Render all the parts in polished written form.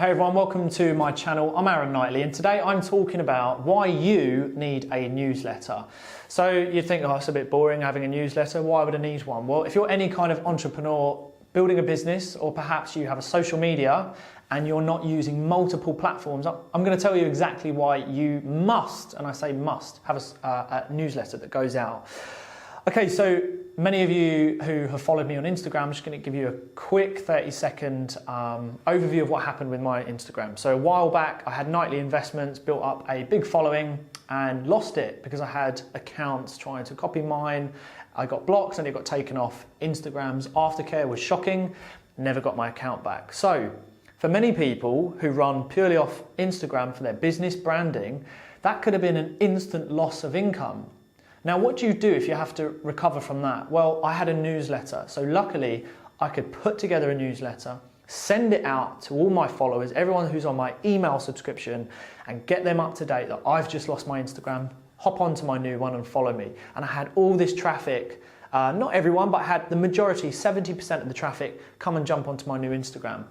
Hey everyone, welcome to my channel. I'm Aaron Knightley and today I'm talking about why you need a newsletter. So you'd think, oh, it's a bit boring having a newsletter. Why would I need one? Well, if you're any kind of entrepreneur building a business, or perhaps you have a social media and you're not using multiple platforms, I'm going to tell you exactly why you must, and I say must, have a newsletter that goes out. Okay, so many of you who have followed me on Instagram, I'm just going to give you a quick 30-second overview of what happened with my Instagram. So a while back, I had Knightley Investments, built up a big following and lost it because I had accounts trying to copy mine. I got blocked and it got taken off. Instagram's aftercare was shocking, never got my account back. So for many people who run purely off Instagram for their business branding, that could have been an instant loss of income. Now, what do you do if you have to recover from that? Well, I had a newsletter. So luckily, I could put together a newsletter, send it out to all my followers, everyone who's on my email subscription, and get them up to date that I've just lost my Instagram, hop onto my new one and follow me. And I had all this traffic, not everyone, but I had the majority, 70% of the traffic, come and jump onto my new Instagram.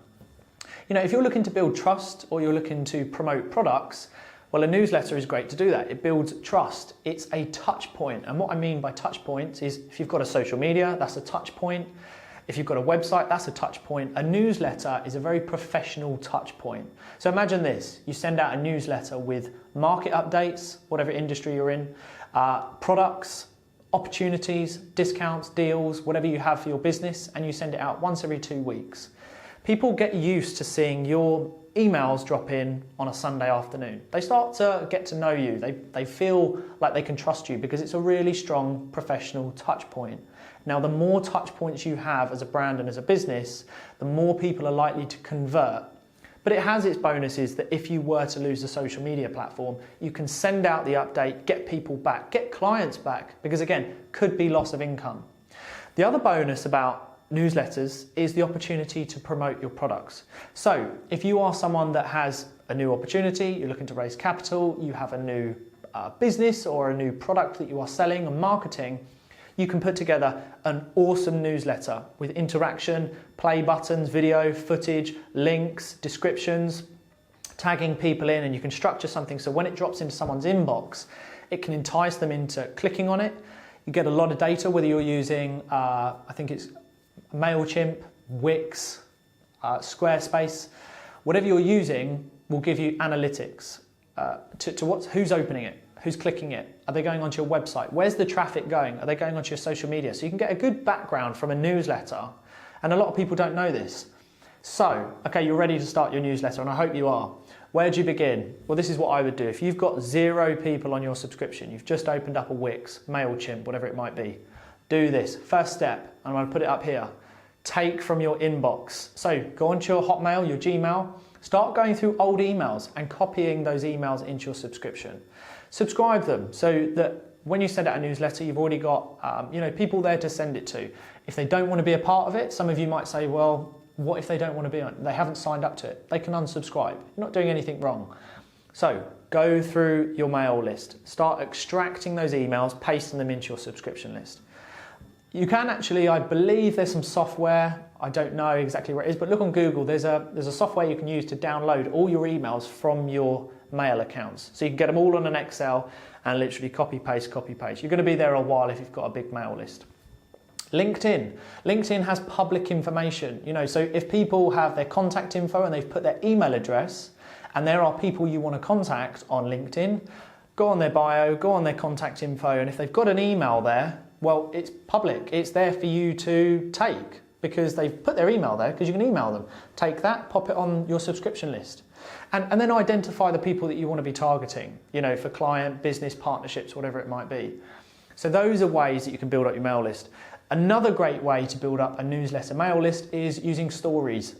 You know, if you're looking to build trust or you're looking to promote products, well, a newsletter is great to do that. It builds trust. It's a touch point. And what I mean by touch points is if you've got a social media, that's a touch point. If you've got a website, that's a touch point. A newsletter is a very professional touch point. So imagine this, you send out a newsletter with market updates, whatever industry you're in, products, opportunities, discounts, deals, whatever you have for your business, and you send it out once every 2 weeks. People get used to seeing your emails drop in on a Sunday afternoon. They start to get to know you. They feel like they can trust you because it's a really strong professional touch point. Now, the more touch points you have as a brand and as a business, the more people are likely to convert. But it has its bonuses that if you were to lose the social media platform, you can send out the update, get people back, get clients back, because again, could be loss of income. The other bonus about newsletters is the opportunity to promote your products. So if you are someone that has a new opportunity, you're looking to raise capital, you have a new business or a new product that you are selling and marketing, you can put together an awesome newsletter with interaction, play buttons, video, footage, links, descriptions, tagging people in, and you can structure something so when it drops into someone's inbox, it can entice them into clicking on it. You get a lot of data, whether you're using, I think it's MailChimp, Wix, Squarespace, whatever you're using will give you analytics to who's opening it, who's clicking it, are they going onto your website, where's the traffic going, are they going onto your social media? So you can get a good background from a newsletter, and a lot of people don't know this. So, okay, you're ready to start your newsletter, and I hope you are. Where do you begin? Well, this is what I would do. If you've got 0 people on your subscription, you've just opened up a Wix, MailChimp, whatever it might be, do this. First step, I'm going to put it up here. Take from your inbox. So go onto your Hotmail, your Gmail, start going through old emails and copying those emails into your subscription. Subscribe them so that when you send out a newsletter, you've already got people there to send it to. If they don't want to be a part of it, some of you might say, well, what if they don't want to be on it? They haven't signed up to it. They can unsubscribe. You're not doing anything wrong. So go through your mail list. Start extracting those emails, pasting them into your subscription list. You can actually, I believe there's some software, I don't know exactly where it is, but look on Google, there's a software you can use to download all your emails from your mail accounts. So you can get them all on an Excel and literally copy, paste, copy, paste. You're going to be there a while if you've got a big mail list. LinkedIn. LinkedIn has public information, so if people have their contact info and they've put their email address, and there are people you want to contact on LinkedIn, go on their bio, go on their contact info, and if they've got an email there, well, it's public. It's there for you to take because they've put their email there because you can email them. Take that, pop it on your subscription list. And then identify the people that you want to be targeting, for client, business, partnerships, whatever it might be. So those are ways that you can build up your mail list. Another great way to build up a newsletter mail list is using stories.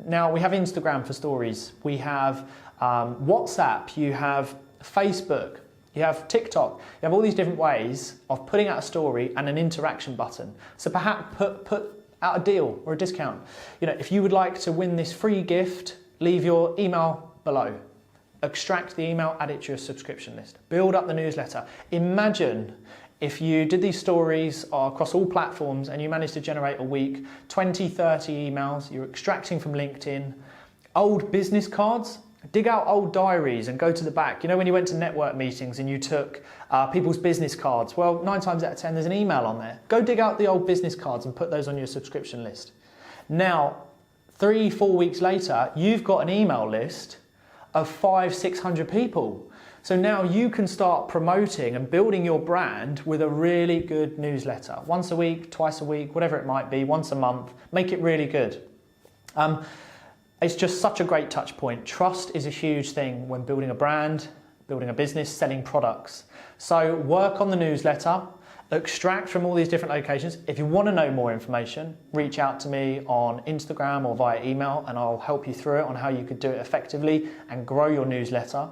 Now, we have Instagram for stories. We have WhatsApp. You have Facebook. You have TikTok, you have all these different ways of putting out a story and an interaction button. So perhaps put out a deal or a discount. If you would like to win this free gift, leave your email below. Extract the email, add it to your subscription list. Build up the newsletter. Imagine if you did these stories across all platforms and you managed to generate a week 20, 30 emails, you're extracting from LinkedIn, Old business cards. Dig out old diaries and go to the back. You know when you went to network meetings and you took people's business cards? Well, 9 times out of 10 there's an email on there. Go dig out the old business cards and put those on your subscription list. Now, 3-4 weeks later, you've got an email list of 500-600 people. So now you can start promoting and building your brand with a really good newsletter. Once a week, twice a week, whatever it might be, once a month. Make it really good. It's just such a great touch point. Trust is a huge thing when building a brand, building a business, selling products. So work on the newsletter, extract from all these different locations. If you want to know more information, reach out to me on Instagram or via email and I'll help you through it on how you could do it effectively and grow your newsletter.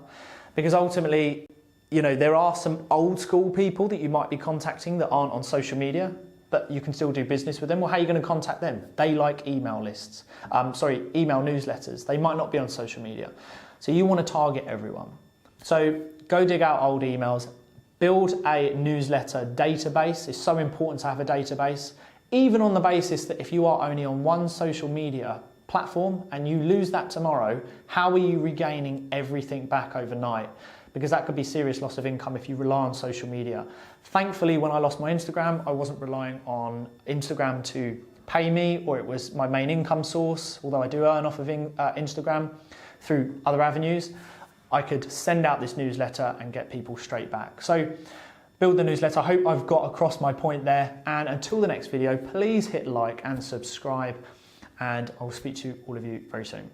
Because ultimately, you know, there are some old school people that you might be contacting that aren't on social media, but you can still do business with them. Well, how are you going to contact them? They like email lists. Email newsletters. They might not be on social media. So you want to target everyone. So go dig out old emails. Build a newsletter database. It's so important to have a database, even on the basis that if you are only on one social media platform and you lose that tomorrow, how are you regaining everything back overnight? Because that could be serious loss of income if you rely on social media. Thankfully, when I lost my Instagram, I wasn't relying on Instagram to pay me, or it was my main income source, although I do earn off of Instagram through other avenues. I could send out this newsletter and get people straight back. So build the newsletter. I hope I've got across my point there. And until the next video, please hit like and subscribe, and I'll speak to all of you very soon.